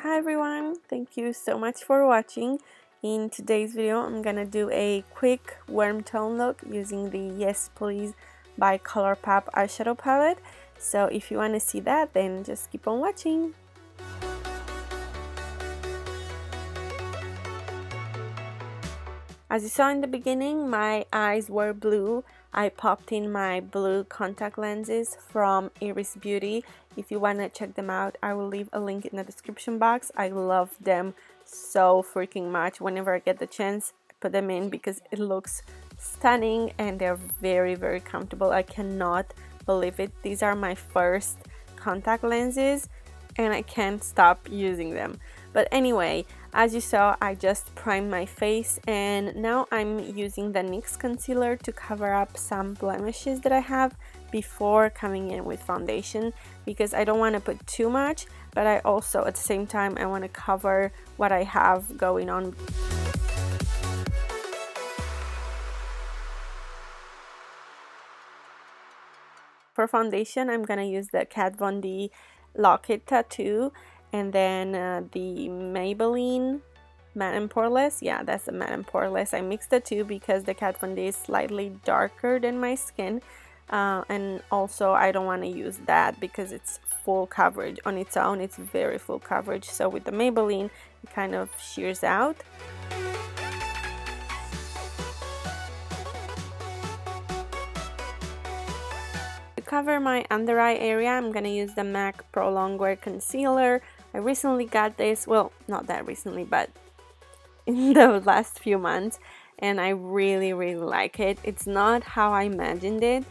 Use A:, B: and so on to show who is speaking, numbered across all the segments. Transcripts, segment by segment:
A: Hi everyone, thank you so much for watching. In today's video I'm gonna do a quick warm tone look using the Yes Please by Colourpop eyeshadow palette. So if you want to see that, then just keep on watching. As you saw in the beginning, my eyes were blue. I popped in my blue contact lenses from Iris Beauty. If you want to check them out, I will leave a link in the description box. I love them so freaking much. Whenever I get the chance, I put them in because it looks stunning and they're very comfortable. I cannot believe it. These are my first contact lenses and I can't stop using them. But anyway, as you saw, I just primed my face and now I'm using the NYX concealer to cover up some blemishes that I have before coming in with foundation, because I don't want to put too much, but I also at the same time I want to cover what I have going on. For foundation, I'm gonna use the Kat Von D Locket Tattoo and then the Maybelline Matte and Poreless. Yeah, that's the Matte and Poreless. I mixed the two because the Kat Von D is slightly darker than my skin, and also I don't want to use that because it's full coverage on its own. It's very full coverage, so with the Maybelline it kind of shears out. To cover my under eye area, I'm gonna use the MAC Pro Longwear concealer. I recently got this, well, not that recently, but in the last few months, and I really like it. It's not how I imagined it.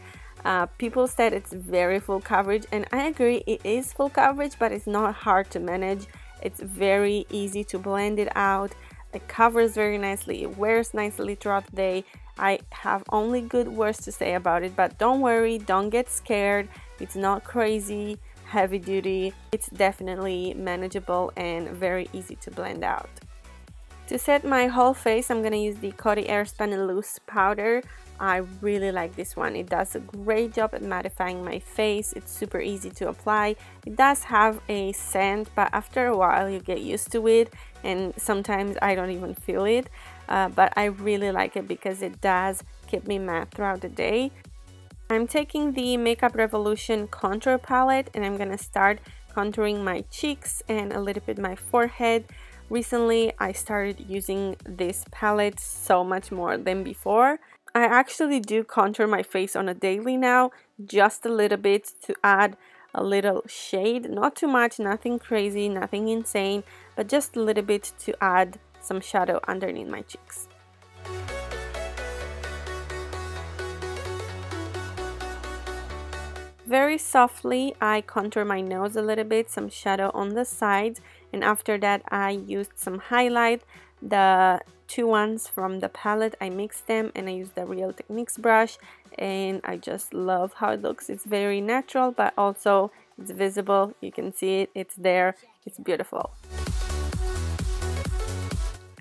A: People said it's very full coverage, and I agree, it is full coverage, but it's not hard to manage. It's very easy to blend it out. It covers very nicely, it wears nicely throughout the day. I have only good words to say about it, but don't worry, don't get scared. It's not crazy heavy duty. It's definitely manageable and very easy to blend out. To set my whole face, I'm gonna use the Coty Airspun Loose Powder. I really like this one. It does a great job at mattifying my face. It's super easy to apply. It does have a scent, but after a while you get used to it, and sometimes I don't even feel it. But I really like it because it does keep me matte throughout the day. I'm taking the Makeup Revolution contour palette and I'm gonna start contouring my cheeks and a little bit my forehead. Recently I started using this palette so much more than before. I actually do contour my face on a daily now, just a little bit to add a little shade, not too much, nothing crazy, nothing insane, but just a little bit to add some shadow underneath my cheeks. Very softly, I contour my nose a little bit, some shadow on the sides, and after that I used some highlight. The two ones from the palette, I mixed them and I used the Real Techniques brush, and I just love how it looks. It's very natural, but also it's visible. You can see it, it's there, it's beautiful.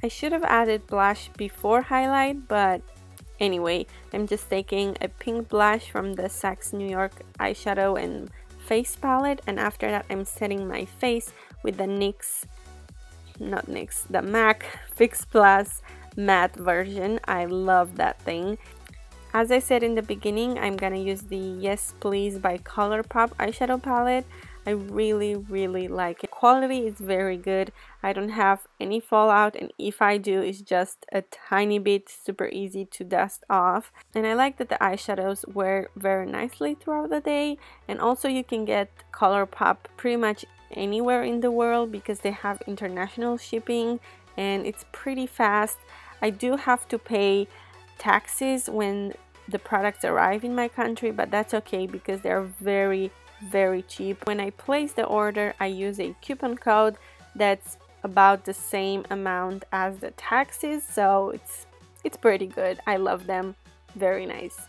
A: I should have added blush before highlight, but anyway, I'm just taking a pink blush from the Saks New York eyeshadow and face palette, and after that I'm setting my face with the the MAC Fix Plus matte version. I love that thing. As I said in the beginning, I'm gonna use the Yes Please by Colourpop eyeshadow palette. I really like it. Quality is very good. I don't have any fallout, and if I do, it's just a tiny bit, super easy to dust off. And I like that the eyeshadows wear very nicely throughout the day, and also you can get Colourpop pretty much anywhere in the world because they have international shipping and it's pretty fast. I do have to pay taxes when the products arrive in my country, but that's okay because they're very cheap. When I place the order, I use a coupon code that's about the same amount as the taxes, so it's pretty good. I love them. Very nice.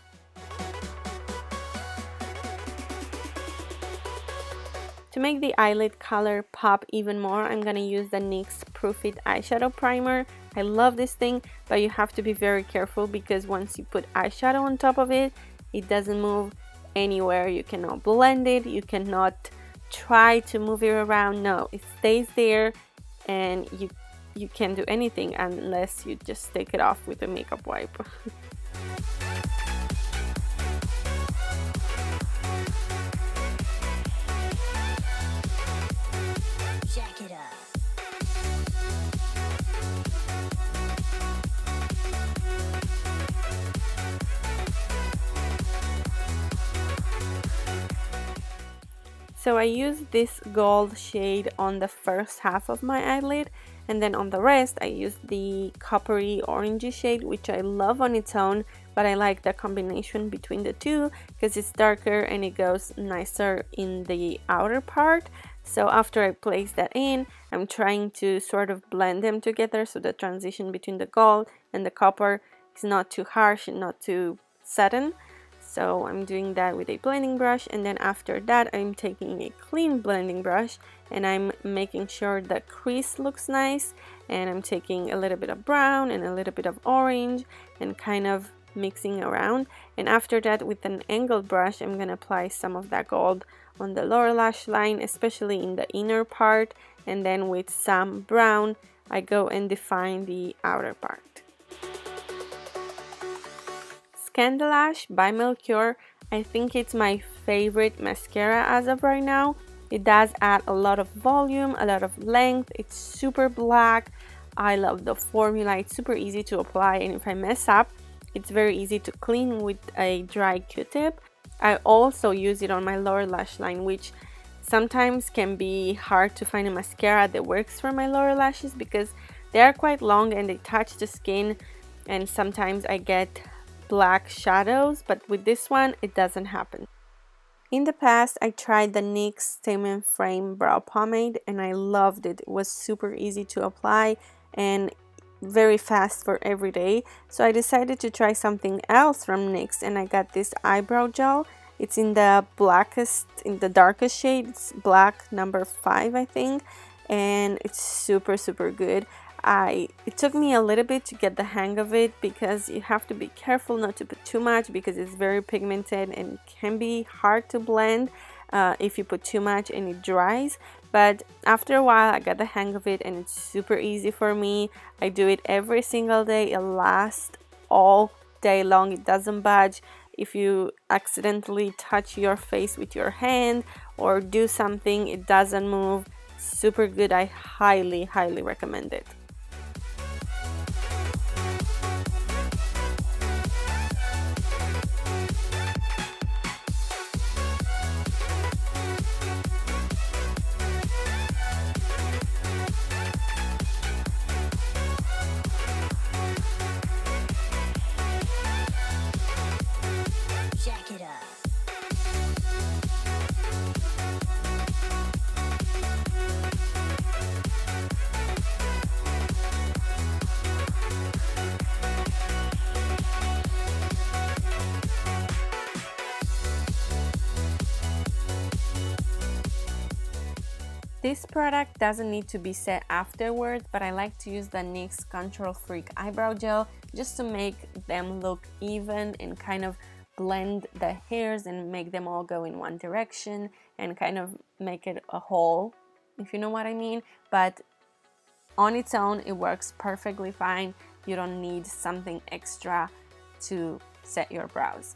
A: To make the eyelid color pop even more, I'm gonna use the NYX Proof It eyeshadow primer. I love this thing, but you have to be very careful because once you put eyeshadow on top of it, it doesn't move anywhere. You cannot blend it, you cannot try to move it around. No, it stays there and you can't do anything unless you just take it off with a makeup wipe.
B: Jack it up.
A: So I use this gold shade on the first half of my eyelid, and then on the rest I use the coppery orangey shade, which I love on its own, but I like the combination between the two because it's darker and it goes nicer in the outer part. So after I place that in, I'm trying to sort of blend them together so the transition between the gold and the copper is not too harsh and not too sudden. So I'm doing that with a blending brush, and then after that I'm taking a clean blending brush and I'm making sure the crease looks nice, and I'm taking a little bit of brown and a little bit of orange and kind of mixing around. And after that, with an angled brush, I'm gonna apply some of that gold on the lower lash line, especially in the inner part, and then with some brown I go and define the outer part. Scandalash by Melkior, I think it's my favorite mascara as of right now. It does add a lot of volume, a lot of length, it's super black. I love the formula, it's super easy to apply, and if I mess up, it's very easy to clean with a dry Q-tip. I also use it on my lower lash line, which sometimes can be hard to find a mascara that works for my lower lashes because they are quite long and they touch the skin, and sometimes I get black shadows, but with this one it doesn't happen. In the past I tried the NYX Statement Frame Brow Pomade and I loved it. It was super easy to apply and very fast for every day. So I decided to try something else from NYX, and I got this eyebrow gel. It's in the darkest shade. It's black number 5, I think, and it's super good. It took me a little bit to get the hang of it because you have to be careful not to put too much because it's very pigmented and can be hard to blend if you put too much and it dries. But after a while I got the hang of it and it's super easy for me. I do it every single day. It lasts all day long. It doesn't budge. If you accidentally touch your face with your hand or do something, it doesn't move. Super good. I highly recommend it.
B: Jack it up.
A: This product doesn't need to be set afterwards, but I like to use the NYX Control Freak Eyebrow Gel just to make them look even and kind of blend the hairs and make them all go in one direction and kind of make it a whole, if you know what I mean. But on its own, it works perfectly fine. You don't need something extra to set your brows.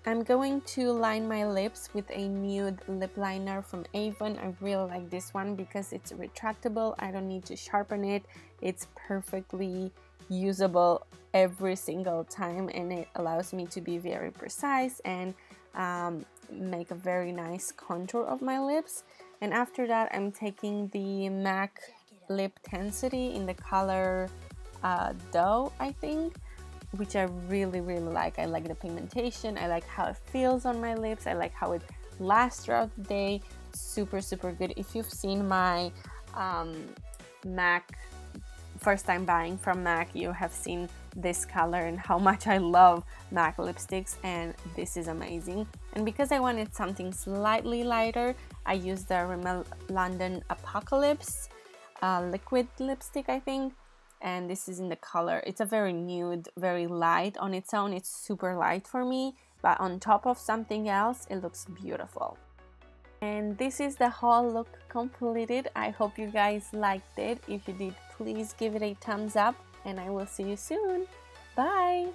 A: I'm going to line my lips with a nude lip liner from Avon. I really like this one because it's retractable. I don't need to sharpen it. It's perfectly usable every single time, and it allows me to be very precise and make a very nice contour of my lips. And after that, I'm taking the MAC Lip Tensity in the color Dough, I think, which I really like. I like the pigmentation, I like how it feels on my lips, I like how it lasts throughout the day. Super good. If you've seen my MAC first time buying from MAC, you have seen this color and how much I love MAC lipsticks, and this is amazing. And because I wanted something slightly lighter, I used the Rimmel London Apocalypse liquid lipstick, I think, and this is in the color, it's a very nude, very light. On its own, it's super light for me, but on top of something else, it looks beautiful. And this is the whole look completed. I hope you guys liked it. If you did, please give it a thumbs up and I will see you soon. Bye!